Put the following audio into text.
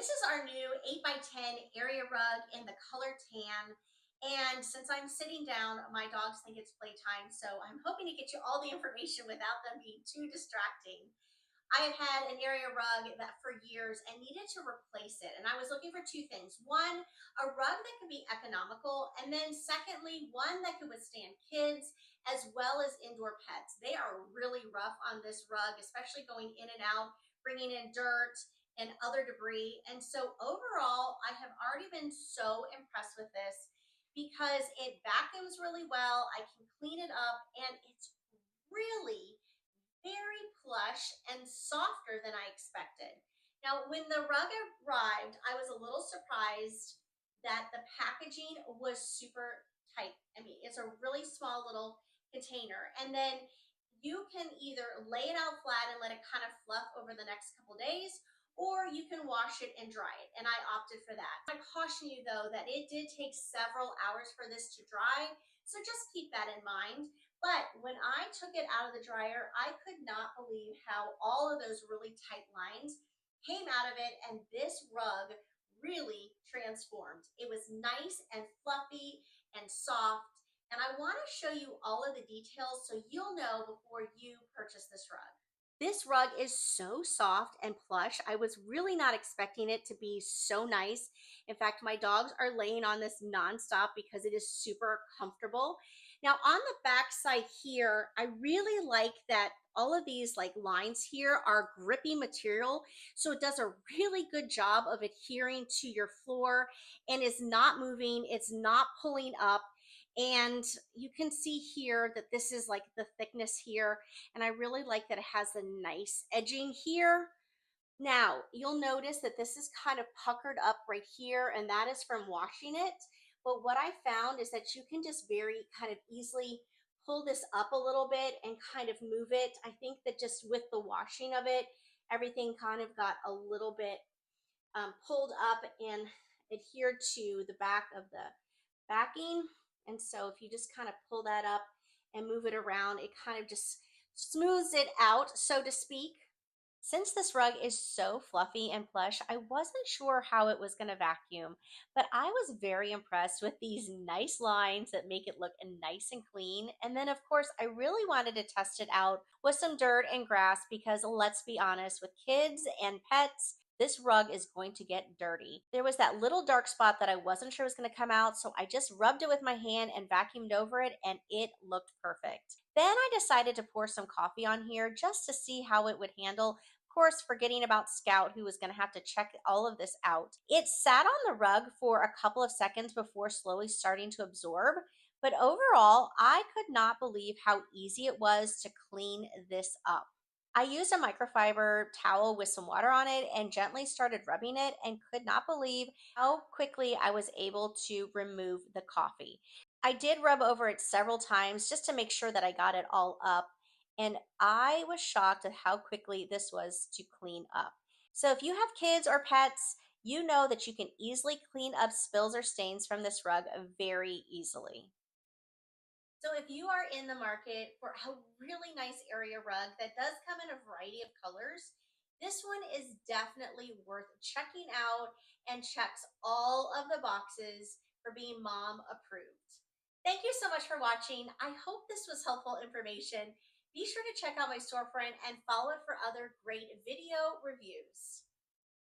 This is our new 8x10 area rug in the color tan. And since I'm sitting down, my dogs think it's playtime. So I'm hoping to get you all the information without them being too distracting. I have had an area rug that for years and needed to replace it. And I was looking for two things. One, a rug that could be economical. And then secondly, one that could withstand kids as well as indoor pets. They are really rough on this rug, especially going in and out, bringing in dirt and other debris. And so overall, I have already been so impressed with this because it vacuums really well. I can clean it up and it's really very plush and softer than I expected. Now, when the rug arrived, I was a little surprised that the packaging was super tight. I mean, it's a really small little container. And then you can either lay it out flat and let it kind of fluff over the next couple days, or you can wash it and dry it. And I opted for that. I caution you though that it did take several hours for this to dry. So just keep that in mind. But when I took it out of the dryer, I could not believe how all of those really tight lines came out of it, and this rug really transformed. It was nice and fluffy and soft, and I want to show you all of the details so you'll know before you purchase this rug. This rug is so soft and plush. I was really not expecting it to be so nice. In fact, my dogs are laying on this nonstop because it is super comfortable. Now on the back side here, I really like that all of these like lines here are grippy material. So it does a really good job of adhering to your floor and is not moving. It's not pulling up. And you can see here that this is like the thickness here. And I really like that it has a nice edging here. Now, you'll notice that this is kind of puckered up right here, and that is from washing it. But what I found is that you can just very kind of easily pull this up a little bit and kind of move it. I think that just with the washing of it, everything kind of got a little bit pulled up and adhered to the back of the backing. And so if you just kind of pull that up and move it around, it kind of just smooths it out, so to speak. Since this rug is so fluffy and plush, I wasn't sure how it was going to vacuum, but I was very impressed with these nice lines that make it look nice and clean. And then of course, I really wanted to test it out with some dirt and grass because let's be honest, with kids and pets, this rug is going to get dirty. There was that little dark spot that I wasn't sure was going to come out, so I just rubbed it with my hand and vacuumed over it, and it looked perfect. Then I decided to pour some coffee on here just to see how it would handle. Of course, forgetting about Scout, who was going to have to check all of this out. It sat on the rug for a couple of seconds before slowly starting to absorb, but overall, I could not believe how easy it was to clean this up. I used a microfiber towel with some water on it and gently started rubbing it and could not believe how quickly I was able to remove the coffee. I did rub over it several times just to make sure that I got it all up, and I was shocked at how quickly this was to clean up. So if you have kids or pets, you know that you can easily clean up spills or stains from this rug very easily. So if you are in the market for a really nice area rug that does come in a variety of colors, this one is definitely worth checking out and checks all of the boxes for being mom approved. Thank you so much for watching. I hope this was helpful information. Be sure to check out my storefront and follow it for other great video reviews.